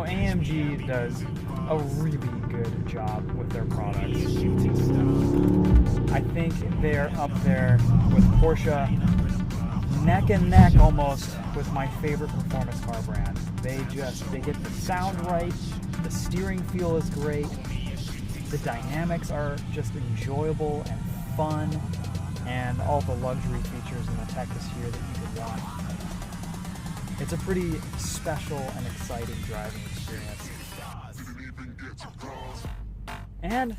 AMG does a really good job with their products. I think they're up there with Porsche, neck and neck almost with my favorite performance car brand. They get the sound right, the steering feel is great, the dynamics are just enjoyable and fun, and all the luxury features and the tech is here that you could want. It's a pretty special and exciting driving experience. And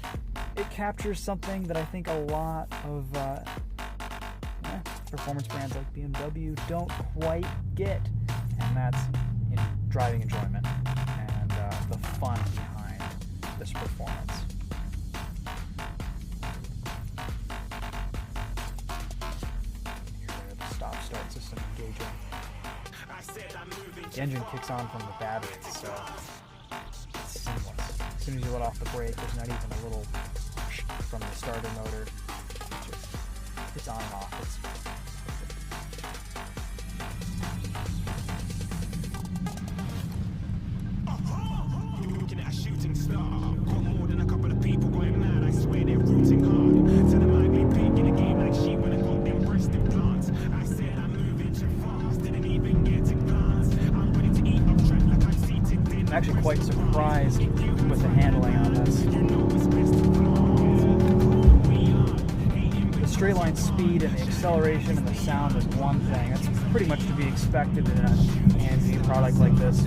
it captures something that I think a lot of performance brands like BMW don't quite get, and that's driving enjoyment and the fun behind this performance. Here, the stop-start system engaging. The engine kicks on from the battery, so it's seamless. As soon as you let off the brake, there's not even a little from the starter motor. It's on and off. It's looking at a shooting star. Got more than a couple of people going mad. I swear they're rooting hard. Tell them I be big in a game like she when I got them breast implants. I said I'm moving too fast. Didn't even get to glance. I'm ready to eat up track like I'm seated in. I'm actually quite surprised with the handling on this. The straight line speed and the acceleration and the sound is one thing. That's pretty much to be expected in an AMG product like this.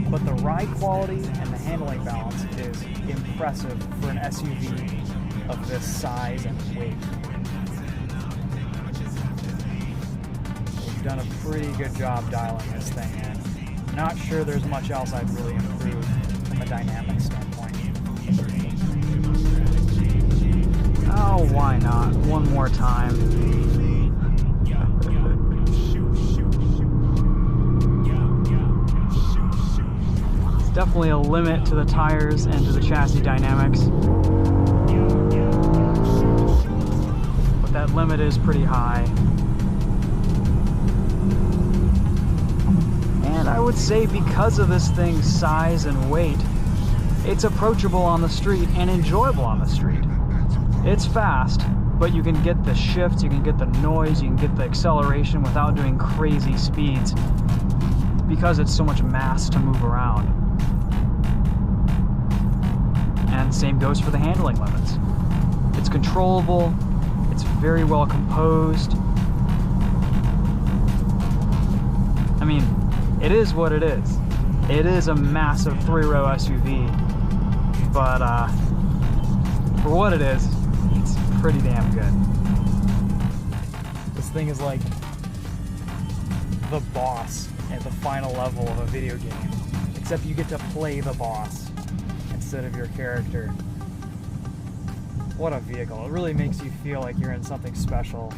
But the ride quality and the handling balance is impressive for an SUV of this size and weight. We've done a pretty good job dialing this thing in. Not sure there's much else I'd really improve from a dynamic standpoint. Oh, why not? One more time. It's definitely a limit to the tires and to the chassis dynamics. But that limit is pretty high. And I would say because of this thing's size and weight, it's approachable on the street and enjoyable on the street. It's fast, but you can get the shifts, you can get the noise, you can get the acceleration without doing crazy speeds because it's so much mass to move around. And same goes for the handling limits. It's controllable, it's very well composed. I mean, it is what it is. It is a massive three-row SUV, but for what it is, it's pretty damn good. This thing is like the boss at the final level of a video game, except you get to play the boss instead of your character. What a vehicle. It really makes you feel like you're in something special.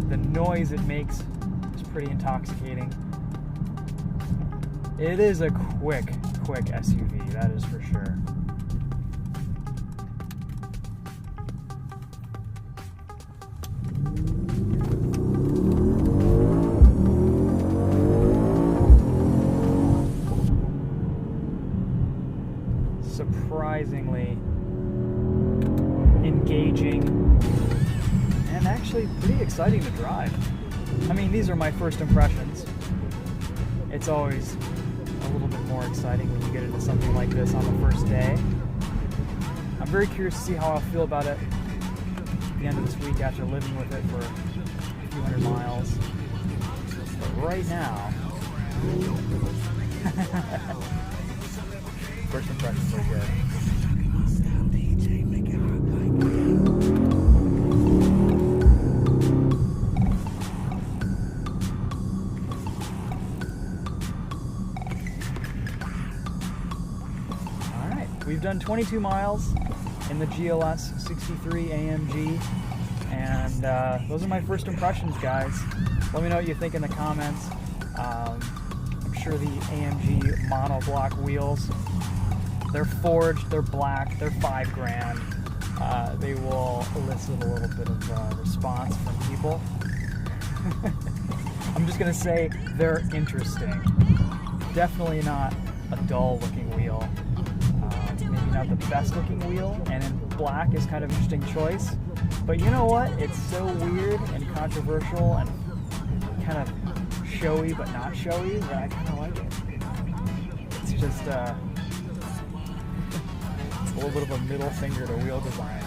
The noise it makes is pretty intoxicating. It is a quick SUV, that is for sure. Surprisingly engaging and actually pretty exciting to drive. I mean, these are my first impressions. It's always a little bit more exciting when you get into something like this on the first day. I'm very curious to see how I'll feel about it at the end of this week after living with it for a few hundred miles. But right now, first impressions are good. We've done 22 miles in the GLS 63 AMG, and those are my first impressions, guys. Let me know what you think in the comments. I'm sure the AMG monoblock wheels, they're forged, they're black, they're $5,000. They will elicit a little bit of response from people. I'm just gonna say they're interesting. Definitely not a dull looking wheel. Maybe not the best looking wheel, and in black is kind of an interesting choice. But you know what? It's so weird and controversial and kind of showy but not showy that I kind of like it. It's just it's a little bit of a middle finger to wheel design.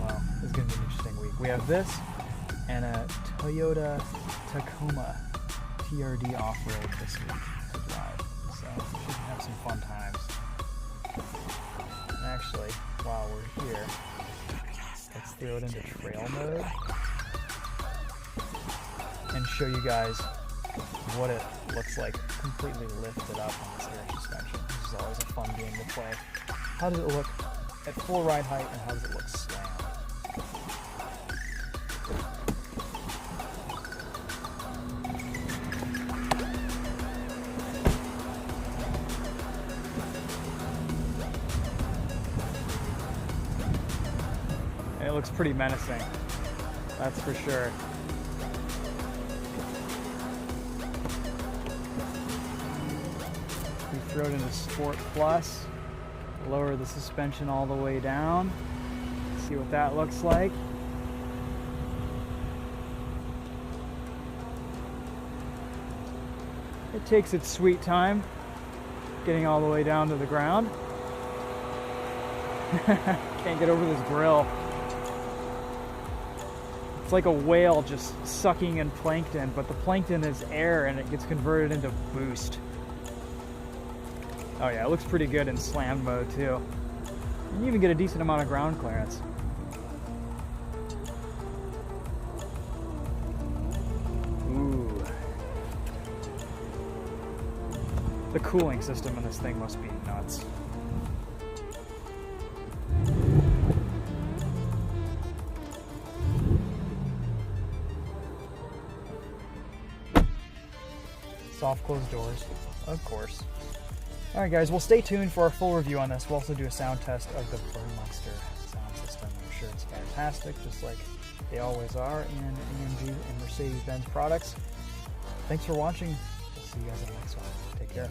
Wow, this is going to be an interesting week. We have this and a Toyota Tacoma TRD off-road this week to drive. So we should have some fun times. Actually, while we're here, let's throw it into trail mode and show you guys what it looks like completely lifted up on this air suspension. This is always a fun game to play. How does it look at full ride height, and how does it look slammed? It looks pretty menacing, that's for sure. We throw it into Sport Plus, lower the suspension all the way down, see what that looks like. It takes its sweet time getting all the way down to the ground. Can't get over this grill. It's like a whale just sucking in plankton, but the plankton is air and it gets converted into boost. Oh yeah, it looks pretty good in slam mode too. And you even get a decent amount of ground clearance. Ooh. The cooling system in this thing must be nuts. Soft closed doors, of course. Alright guys, well stay tuned for our full review on this. We'll also do a sound test of the Burmester sound system. I'm sure it's fantastic, just like they always are in AMG and Mercedes-Benz products. Thanks for watching. We'll see you guys in the next one. Take care.